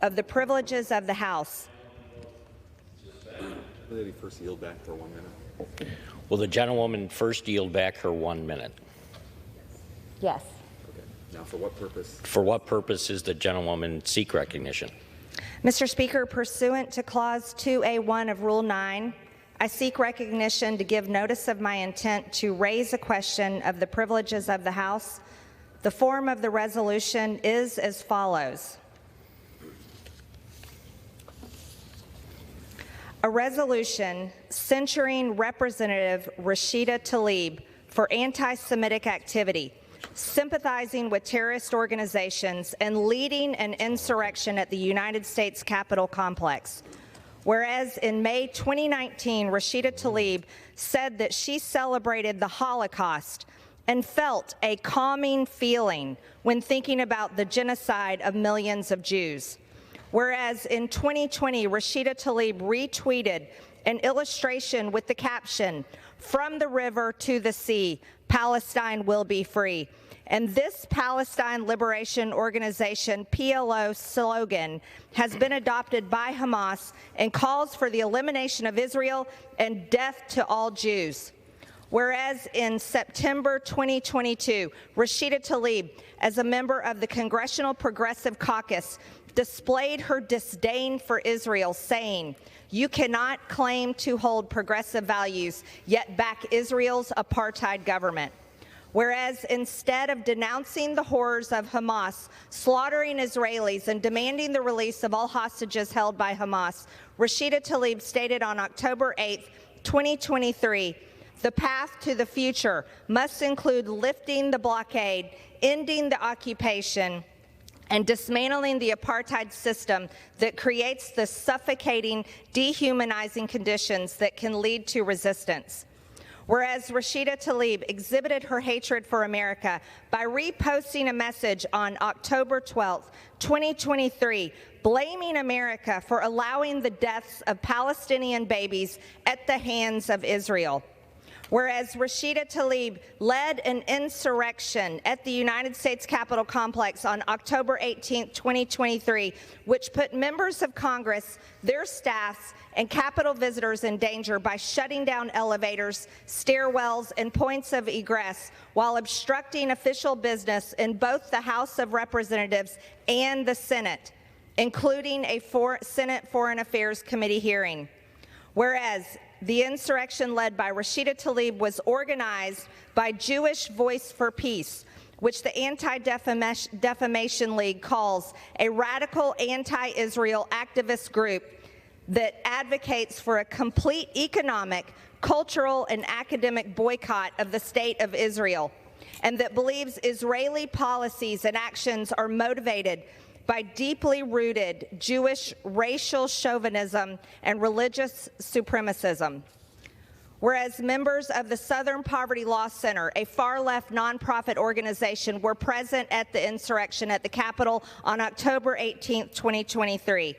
of the privileges of the House. Will the lady first yield back for 1 minute? Will the gentlewoman first yield back her 1 minute? Yes. Okay. Now, for what purpose? For what purpose does the gentlewoman seek recognition? Mr. Speaker, pursuant to Clause 2A1 of Rule 9, I seek recognition to give notice of my intent to raise a question of the privileges of the House. The form of the resolution is as follows. A resolution censuring Representative Rashida Tlaib for anti-Semitic activity, sympathizing with terrorist organizations, and leading an insurrection at the United States Capitol complex. Whereas in May 2019, Rashida Tlaib said that she celebrated the Holocaust and felt a calming feeling when thinking about the genocide of millions of Jews. Whereas in 2020, Rashida Tlaib retweeted an illustration with the caption, "From the river to the sea, Palestine will be free." And this Palestine Liberation Organization, PLO slogan, has been adopted by Hamas and calls for the elimination of Israel and death to all Jews. Whereas in September 2022, Rashida Tlaib, as a member of the Congressional Progressive Caucus, displayed her disdain for Israel, saying, "You cannot claim to hold progressive values, yet back Israel's apartheid government." Whereas instead of denouncing the horrors of Hamas, slaughtering Israelis, and demanding the release of all hostages held by Hamas, Rashida Tlaib stated on October 8, 2023, "The path to the future must include lifting the blockade, ending the occupation, and dismantling the apartheid system that creates the suffocating, dehumanizing conditions that can lead to resistance." Whereas Rashida Tlaib exhibited her hatred for America by reposting a message on October 12, 2023, blaming America for allowing the deaths of Palestinian babies at the hands of Israel. Whereas Rashida Tlaib led an insurrection at the United States Capitol complex on October 18, 2023, which put members of Congress, their staffs, and Capitol visitors in danger by shutting down elevators, stairwells, and points of egress while obstructing official business in both the House of Representatives and the Senate, including a Senate Foreign Affairs Committee hearing. Whereas the insurrection led by Rashida Tlaib was organized by Jewish Voice for Peace, which the Anti-Defamation League calls a radical anti-Israel activist group that advocates for a complete economic, cultural, and academic boycott of the State of Israel, and that believes Israeli policies and actions are motivated by deeply rooted Jewish racial chauvinism and religious supremacism. Whereas members of the Southern Poverty Law Center, a far-left nonprofit organization, were present at the insurrection at the Capitol on October 18, 2023.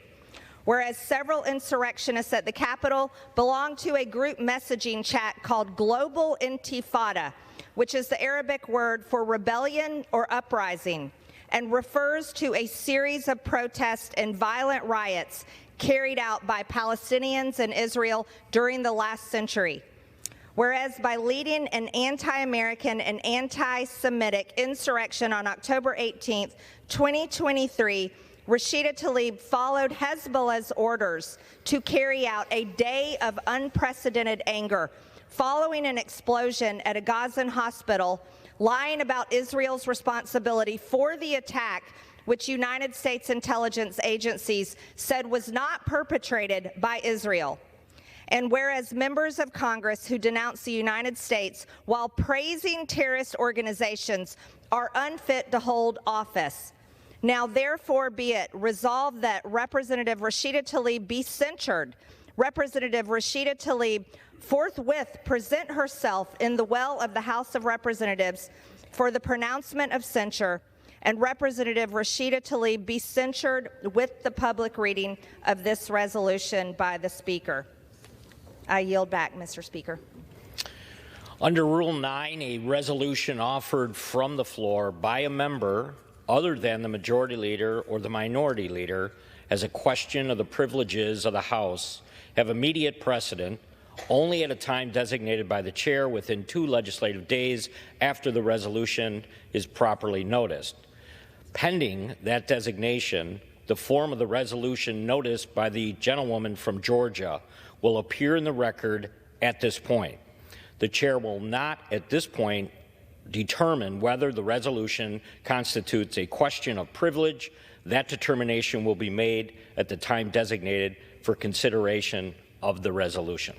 Whereas several insurrectionists at the Capitol belong to a group messaging chat called Global Intifada, which is the Arabic word for rebellion or uprising, and refers to a series of protests and violent riots carried out by Palestinians in Israel during the last century. Whereas by leading an anti-American and anti-Semitic insurrection on October 18, 2023, Rashida Tlaib followed Hezbollah's orders to carry out a day of unprecedented anger following an explosion at a Gazan hospital, lying about Israel's responsibility for the attack, which United States intelligence agencies said was not perpetrated by Israel. And whereas members of Congress who denounce the United States while praising terrorist organizations are unfit to hold office, now therefore be it resolved that Representative Rashida Tlaib be censured. Representative Rashida Tlaib forthwith present herself in the well of the House of Representatives for the pronouncement of censure, and Representative Rashida Tlaib be censured with the public reading of this resolution by the Speaker. I yield back, Mr. Speaker. Under Rule 9, a resolution offered from the floor by a member other than the Majority Leader or the Minority Leader as a question of the privileges of the House have immediate precedent only at a time designated by the chair within 2 legislative days after the resolution is properly noticed. Pending that designation, the form of the resolution noticed by the gentlewoman from Georgia will appear in the record at this point. The chair will not at this point determine whether the resolution constitutes a question of privilege. That determination will be made at the time designated for consideration of the resolution.